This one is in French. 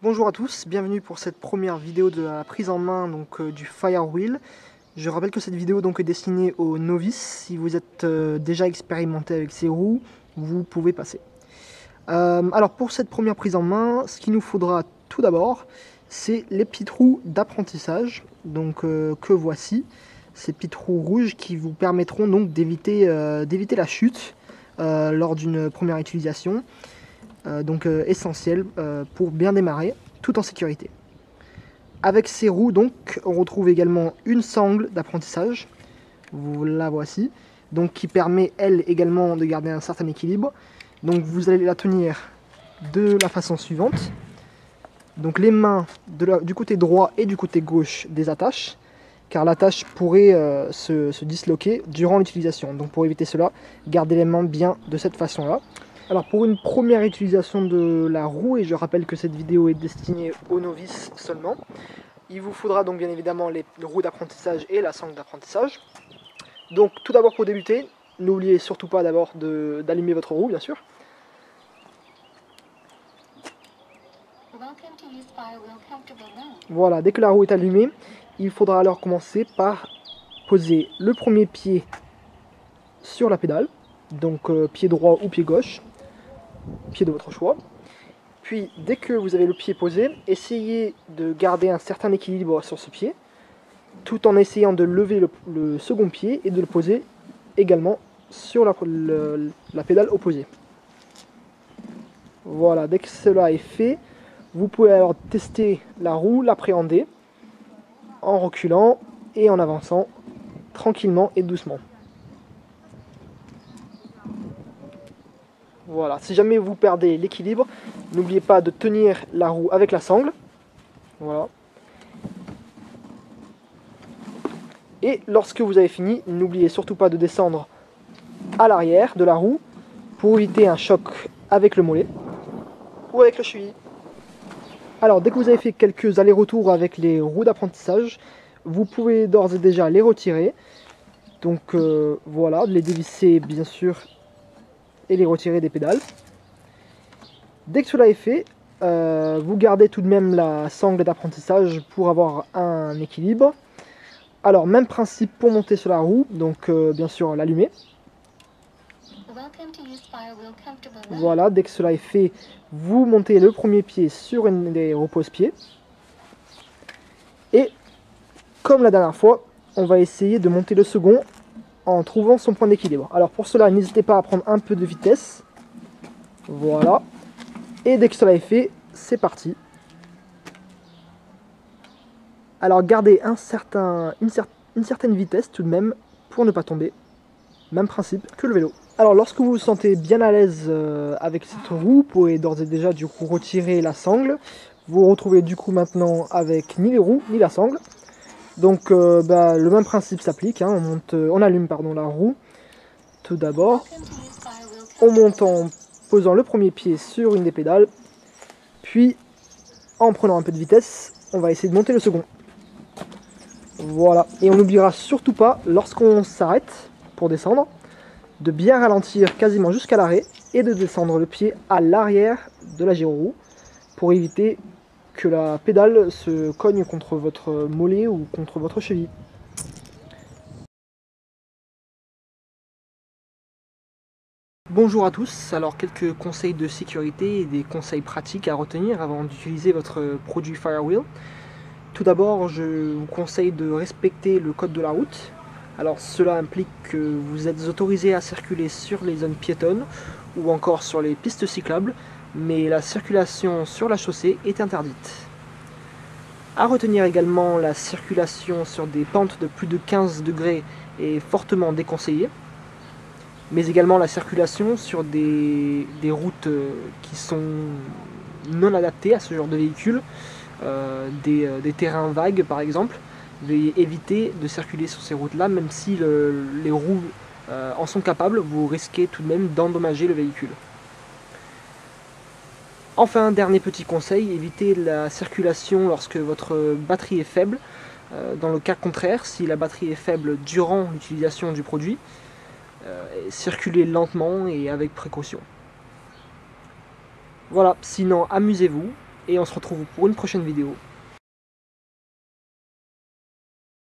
Bonjour à tous, bienvenue pour cette première vidéo de la prise en main du Firewheel. Je rappelle que cette vidéo est destinée aux novices. Si vous êtes déjà expérimenté avec ces roues, vous pouvez passer. Alors pour cette première prise en main, ce qu'il nous faudra tout d'abord, c'est les petites roues d'apprentissage que voici. Ces petites roues rouges qui vous permettront donc d'éviter la chute lors d'une première utilisation. Essentiel pour bien démarrer tout en sécurité. Avec ces roues on retrouve également une sangle d'apprentissage, vous la voici, qui permet elle également de garder un certain équilibre. Donc vous allez la tenir de la façon suivante. Donc les mains du côté droit et du côté gauche des attaches, car l'attache pourrait se disloquer durant l'utilisation. Donc pour éviter cela, gardez les mains bien de cette façon là. Alors pour une première utilisation de la roue, et je rappelle que cette vidéo est destinée aux novices seulement, il vous faudra donc bien évidemment les roues d'apprentissage et la sangle d'apprentissage. Donc tout d'abord pour débuter, n'oubliez surtout pas d'abord d'allumer votre roue bien sûr. Voilà, dès que la roue est allumée, il faudra alors commencer par poser le premier pied sur la pédale, donc pied droit ou pied gauche, pied de votre choix. Puis dès que vous avez le pied posé, essayez de garder un certain équilibre sur ce pied, tout en essayant de lever le second pied et de le poser également sur la pédale opposée. Voilà, dès que cela est fait, vous pouvez alors tester la roue, l'appréhender en reculant et en avançant tranquillement et doucement. Voilà, si jamais vous perdez l'équilibre, n'oubliez pas de tenir la roue avec la sangle. Voilà. Et lorsque vous avez fini, n'oubliez surtout pas de descendre à l'arrière de la roue pour éviter un choc avec le mollet ou avec le cheville. Alors dès que vous avez fait quelques allers-retours avec les roues d'apprentissage, vous pouvez d'ores et déjà les retirer. Donc voilà, les dévisser bien sûr et les retirer des pédales. Dès que cela est fait, vous gardez tout de même la sangle d'apprentissage pour avoir un équilibre. Alors même principe pour monter sur la roue, donc bien sûr l'allumer. Voilà, dès que cela est fait, vous montez le premier pied sur une des repose-pieds. Et comme la dernière fois, on va essayer de monter le second en trouvant son point d'équilibre. Alors pour cela, n'hésitez pas à prendre un peu de vitesse. Voilà. Et dès que cela est fait, c'est parti. Alors gardez une certaine vitesse tout de même pour ne pas tomber. Même principe que le vélo. Alors lorsque vous vous sentez bien à l'aise avec cette roue, vous pouvez d'ores et déjà du coup retirer la sangle. Vous vous retrouvez du coup maintenant avec ni les roues ni la sangle. Donc le même principe s'applique, hein. On allume la roue tout d'abord. On monte en posant le premier pied sur une des pédales. Puis en prenant un peu de vitesse, on va essayer de monter le second. Voilà, et on n'oubliera surtout pas, lorsqu'on s'arrête pour descendre, de bien ralentir quasiment jusqu'à l'arrêt et de descendre le pied à l'arrière de la gyroroue pour éviter que la pédale se cogne contre votre mollet ou contre votre cheville. Bonjour à tous, alors quelques conseils de sécurité et des conseils pratiques à retenir avant d'utiliser votre produit Firewheel. Tout d'abord, je vous conseille de respecter le code de la route. Alors cela implique que vous êtes autorisé à circuler sur les zones piétonnes ou encore sur les pistes cyclables, mais la circulation sur la chaussée est interdite. À retenir également, la circulation sur des pentes de plus de 15 degrés est fortement déconseillée, mais également la circulation sur des routes qui sont non adaptées à ce genre de véhicule, des terrains vagues par exemple. Veuillez éviter de circuler sur ces routes là, même si les roues en sont capables, vous risquez tout de même d'endommager le véhicule. Enfin, dernier petit conseil, évitez la circulation lorsque votre batterie est faible. Dans le cas contraire, si la batterie est faible durant l'utilisation du produit, circulez lentement et avec précaution. Voilà, sinon amusez-vous et on se retrouve pour une prochaine vidéo.